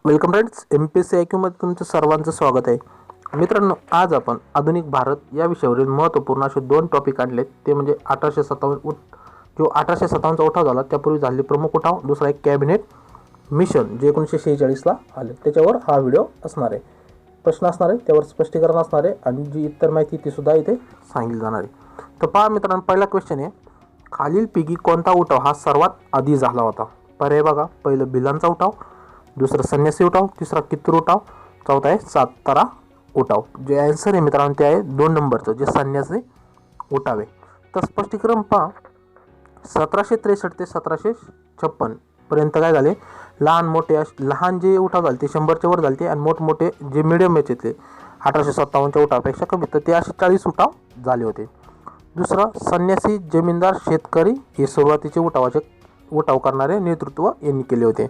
Welcome friends, Mpsc IQ मध्ये तुमचं सर्वांचं स्वागत आहे. मित्रांनो, आज आपण आधुनिक भारत या विषयावरील महत्त्वपूर्ण असे दोन टॉपिक आणलेत. ते म्हणजे 1857 जो 1857चा उठाव झाला त्यापूर्वी झालेले प्रमुख उठाव, दुसरा एक कॅबिनेट मिशन जे 1946ला आले. त्याच्यावर हा व्हिडिओ असणार आहे. प्रश्न असणार आहे, त्यावर स्पष्टीकरण असणार आहे आणि जी इतर माहिती ती सुद्धा इथे सांगितली जाणार आहे. तर पहा मित्रांनो, पहिला क्वेश्चन आहे, खालीलपैकी कोणता उठाव हा सर्वात आधी झाला होता? पर्याय बघा, पहिलं भिलांचा उठाव, दुसरा संन्यासी उठाव, तिसरा कित्तूर उठाव, चौथा आहे सातारा उठाव. जे आन्सर आहे मित्रांनो ते आहे 2 नंबरचं, जे संन्यासी उठाव आहे. तर स्पष्टीकरण पहा, 1763 ते 1756 पर्यंत काय झाले, लहान जे उठाव झाले ते 100च्या वर झाले आणि मोठमोठे जे मिडियम याचे 1857च्या उठावापेक्षा कमी, तर ते असे 40 उठाव झाले होते. दुसरं संन्यासी, जमीनदार, शेतकरी हे सुरुवातीचे उठाव करणारे नेतृत्व यांनी केले होते.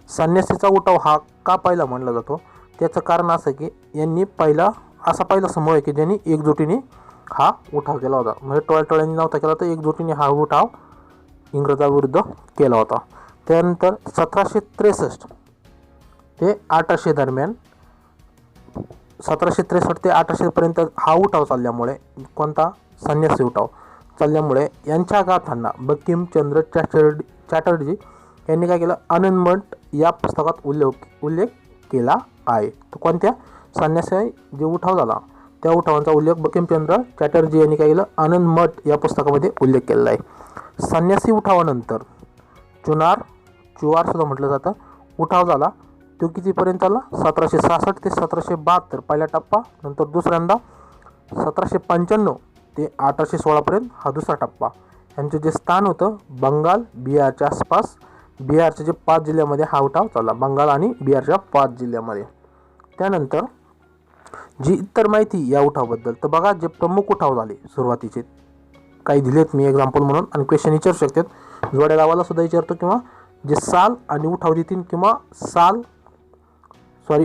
संन्यासीचा उठाव हा का पहिला मानला जातो? त्याचं कारण असं की यांनी पहिला समूह आहे की ज्यांनी एकजुटीने हा उठाव केला होता. म्हणजे टोळ्यांनी नव्हता केला, तर एकजुटीने हा उठाव इंग्रजाविरुद्ध केला होता. त्यानंतर 1763 ते 1800 दरम्यान, 1763 ते 1800 पर्यंत हा उठाव चालल्यामुळे, कोणता संन्यासी उठाव चालल्यामुळे यांच्या गाथांना बंकिमचंद्र चॅटर्जी यांनी काय केलं, आनंदमठ या पुस्तकात उल्लेख केला आहे. तर कोणत्या संन्यासी जे उठाव झाला त्या उठावांचा उल्लेख बंकिमचंद्र चॅटर्जी यांनी काय केलं, आनंदमठ या पुस्तकामध्ये उल्लेख केलेला आहे. संन्यासी उठावानंतर चुवार सुद्धा म्हटलं जातं उठाव झाला. तो कितीपर्यंत चालला? 1766 ते 1772 पहिला टप्पा, नंतर दुसऱ्यांदा 1795 ते 1816 पर्यंत हा दुसरा टप्पा. यांचं जे स्थान होतं बंगाल, बिहारच्या आसपास, बिहारच्या जे 5 जिल्ह्यामध्ये हा उठाव चालला, बंगाल आणि बिहारच्या 5 जिल्ह्यामध्ये. त्यानंतर जी इतर माहिती या उठावाबद्दल, तर बघा जे प्रमुख उठाव झाले सुरुवातीचे काही दिलेत मी एक्झाम्पल म्हणून, आणि क्वेश्चन विचारू शकतात, जोड्या लावायला सुद्धा विचारतो, किंवा जे साल आणि उठाव देतील, किंवा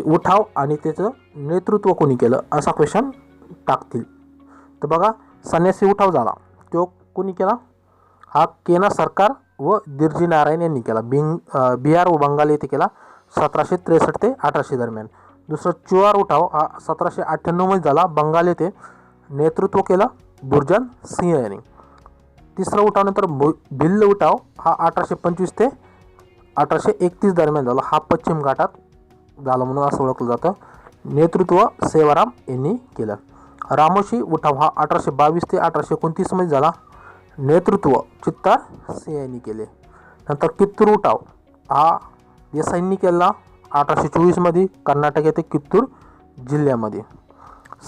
उठाव आणि त्याचं नेतृत्व कोणी केलं असा क्वेश्चन टाकतील. तर बघा, संन्यासी उठाव झाला तो कोणी केला? हा केना सरकार व दिरजी नारायण यांनी केला. बिहार व बंगाल येथे केला 1763 ते 1800 दरम्यान. दुसरा चुवार उठाव हा 1798 मध्ये झाला, बंगाल येथे नेतृत्व केला बुरजन सिंह यांनी. तिसरा उठाव नंतर भिल्ल उठाव हा 1825 ते 1831 दरम्यान झाला. हा पश्चिम घाटात झाला म्हणून असं ओळखलं जातं. नेतृत्व सेवाराम यांनी केलं. रामोशी उठाव हा 1822 ते 1829 मध्ये झाला. नेतृत्व चित्तार सिंह यांनी केले. नंतर कित्तूर उठाव हा देसाईंनी केला 1824 मध्ये, कर्नाटक येथे कित्तूर जिल्ह्यामध्ये.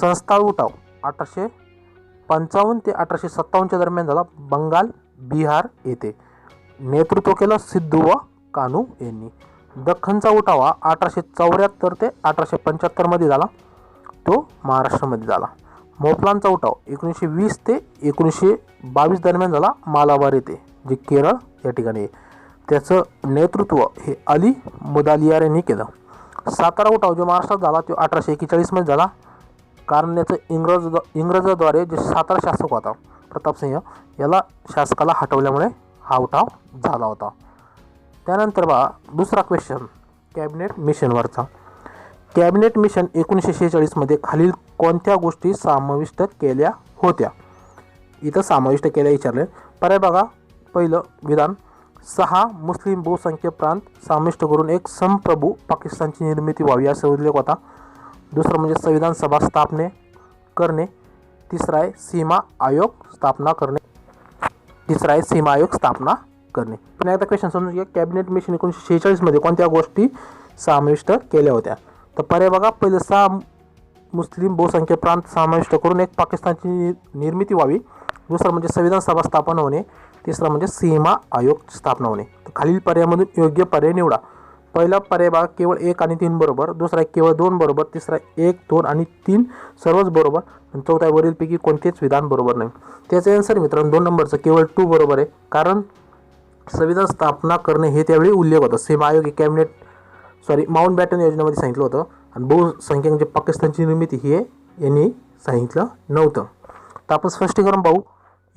संस्थाळ उठाव 1855 ते 1857 दरम्यान झाला, बंगाल, बिहार येथे. नेतृत्व केलं सिद्धू व कान्हू यांनी. दख्खनचा उठाव हा 1874 ते 1875 मध्ये झाला, तो महाराष्ट्रामध्ये झाला. मोपलांचा उठाव 1920 ते 1922 दरम्यान झाला, मालाबार येथे, जे केरळ या ठिकाणी आहे. त्याचं नेतृत्व हे अली मुदालियार यांनी केलं. सातारा उठाव जो महाराष्ट्रात झाला तो 1841 मध्ये झाला, कारण याचं इंग्रजाद्वारे जे सातारा शासक होता प्रतापसिंह, याला शासकाला हटवल्यामुळे हा उठाव झाला होता. त्यानंतर बघा दुसरा क्वेश्चन कॅबिनेट मिशनवरचा. कॅबिनेट मिशन 1946 मध्ये खालील कोणत्या गोष्टी समाविष्ट केल्या होत्या? इथं समाविष्ट केल्या विचारले. पर्याय बघा, पहिलं विधान, 6 मुस्लिम बहुसंख्य प्रांत समाविष्ट करून एक संप्रभू पाकिस्तानची निर्मिती व्हावी असा उल्लेख होता. दुसरं म्हणजे संविधान सभा करणे. तिसरा आहे सीमा आयोग स्थापना करणे. पण एकदा क्वेश्चन समजून घ्या, कॅबिनेट मिशन 1946 मध्ये कोणत्या गोष्टी समाविष्ट केल्या होत्या? तर पर्याय बघा, पहिलं 6 मुस्लिम बहुसंख्य प्रांत समाविष्ट करून एक पाकिस्तानची निर्मिती व्हावी. दुसरं म्हणजे संविधान सभा स्थापन होणे. तिसरं म्हणजे सीमा आयोग स्थापना होणे. तर खालील पर्यायामधून योग्य पर्याय निवडा. पहिला पर्याय बघा, केवळ 1 आणि 3 बरोबर. दुसरा केवळ 2 बरोबर. तिसरा 1, 2 आणि 3 सर्वच बरोबर. आणि चौथा वरीलपैकी कोणतेच विधान बरोबर नाही. त्याचं आन्सर मित्रांनो 2 नंबरचं केवळ 2 बरोबर आहे. कारण संविधान स्थापना करणे हे त्यावेळी उल्लेख होता. सीमा आयोग हे माउंट बॅटन योजनेमध्ये सांगितलं होतं, आणि बहुसंख्यक जे पाकिस्तानची निर्मिती ही यांनी सांगितलं नव्हतं. तर आपण स्पष्टीकरण पाहू.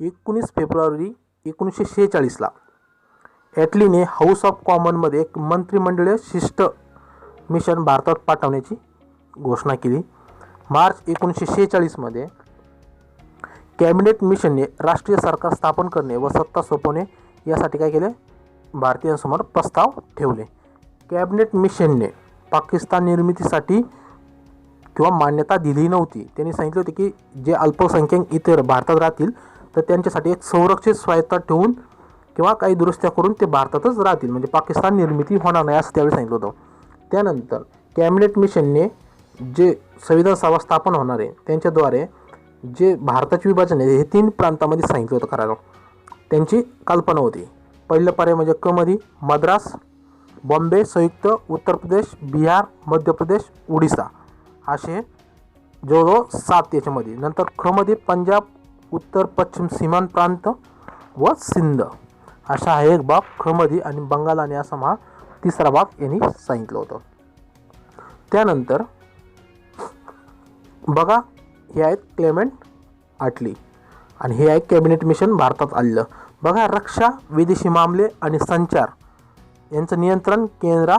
19 फेब्रुवारी 1946 ला ॲटलीने हाऊस ऑफ कॉमनमध्ये एक मंत्रिमंडळीय शिष्ट मिशन भारतात पाठवण्याची घोषणा केली. मार्च 1946मध्ये कॅबिनेट मिशनने राष्ट्रीय सरकार स्थापन करणे व सत्ता सोपवणे यासाठी काय केले, भारतीयांसमोर प्रस्ताव ठेवले. कॅबिनेट मिशनने पाकिस्तान निर्मितीसाठी किंवा मान्यता दिली नव्हती. त्यांनी सांगितले होते की जे अल्पसंख्याक इतर भारतात राहतील तर त्यांच्यासाठी एक संरक्षित स्वायत्ता ठेवून किंवा काही दुरुस्त्या करून ते भारतातच राहतील, म्हणजे पाकिस्तान निर्मिती होणार नाही असं त्यावेळी सांगितलं होतं. त्यानंतर कॅबिनेट मिशनने जे संविधान सभा स्थापन होणार आहे त्यांच्याद्वारे जे भारताचे विभाजन आहे हे 3 प्रांतामध्ये सांगितलं होतं करायला. त्यांची कल्पना होती. पहिलं पर्याय म्हणजे क मध्ये मद्रास, बॉम्बे, संयुक्त उत्तर प्रदेश, बिहार, मध्य प्रदेश, ओडिसा असे जवळजवळ 7 याच्यामध्ये. नंतर ख मध्ये पंजाब, उत्तर पश्चिम सीमांत प्रांत व सिंध अशा हा एक भाग ख मध्ये, आणि बंगाल आणि आसाम हा तिसरा भाग यांनी सांगितलं होतं. त्यानंतर बघा हे आहेत क्लेमेंट ॲटली आणि हे आहे कॅबिनेट मिशन भारतात आलेलं. बघा रक्षा, विदेशी मामले आणि संचार यांचं नियंत्रण केंद्र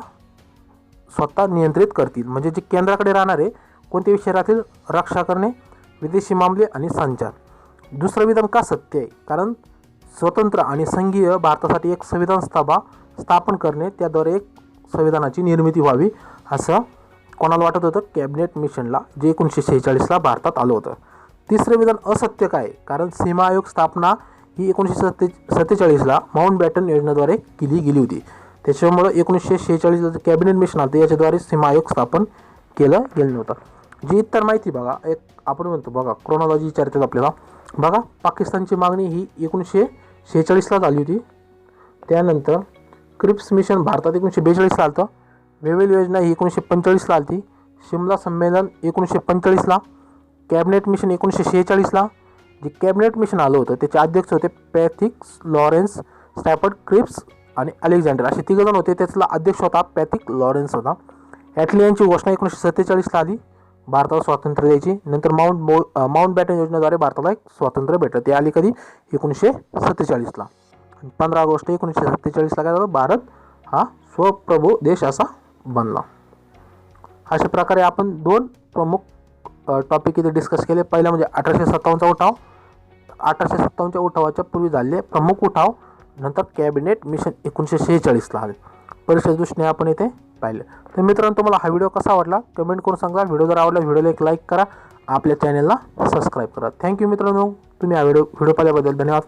स्वतः नियंत्रित करतील. म्हणजे जे केंद्राकडे राहणार आहे कोणते विषय राहतील, रक्षा करणे, विदेशी मामले आणि संचार. दुसरं विधान का सत्य आहे, कारण स्वतंत्र आणि संघीय भारतासाठी एक संविधान सभा स्थापन करणे, त्याद्वारे एक संविधानाची निर्मिती व्हावी असं कोणाला वाटत होतं, कॅबिनेट मिशनला, जे 1946ला भारतात आलं होतं. तिसरं विधान असत्य काय, कारण सीमा आयोग स्थापना ही 1947ला माउंटबॅटन योजनेद्वारे केली गेली होती. त्याच्यामुळं 1946ला जे कॅबिनेट मिशन आलं याच्याद्वारे सीमा आयोग स्थापन केलं गेलं नव्हतं. जी इतर माहिती बघा, एक आपण म्हणतो बघा क्रोनॉलॉजी विचारतात आपल्याला. बघा पाकिस्तानची मागणी ही 1946ला झाली होती. त्यानंतर क्रिप्स मिशन भारतात 1942ला आलं होतं. वेवेल योजना ही 1945ला आली. शिमला संमेलन 1945ला. Cabinet mission 1946ला. जे कॅबिनेट मिशन आलं होतं त्याचे अध्यक्ष होते पॅथिक लॉरेन्स, स्टॅफर्ड क्रिप्स आणि अलेक्झांडर असे 3 जण होते. त्यातला अध्यक्ष होता पॅथिक लॉरेन्स होता. ॲटली यांची घोषणा 1947ला आली भारताला स्वातंत्र्य द्यायची. नंतर माउंटबॅटन योजनेद्वारे भारताला एक स्वातंत्र्य भेटलं. ते आली कधी, 1947ला. 15 ऑगस्ट 1947ला काय झालं, भारत हा स्वप्रभू देश असा बनला. अशा प्रकारे आपण 2 प्रमुख टॉपिक इथे डिस्कस केले. पहिला म्हणजे 1857चा उठाव, 1857च्या उठावाच्या पूर्वी झालेले प्रमुख उठाव, नंतर कॅबिनेट मिशन 1946ला आले. परीक्षेच्या दृष्टीने आपण इथे पाहिलं. तर मित्रांनो तुम्हाला हा व्हिडिओ कसा वाटला कमेंट करून सांगा. व्हिडिओ जर आवडला व्हिडिओला एक लाईक करा, आपल्या चॅनलला सबस्क्राईब करा. थँक्यू मित्रांनो, तुम्ही हा व्हिडिओ पाहिल्याबद्दल धन्यवाद.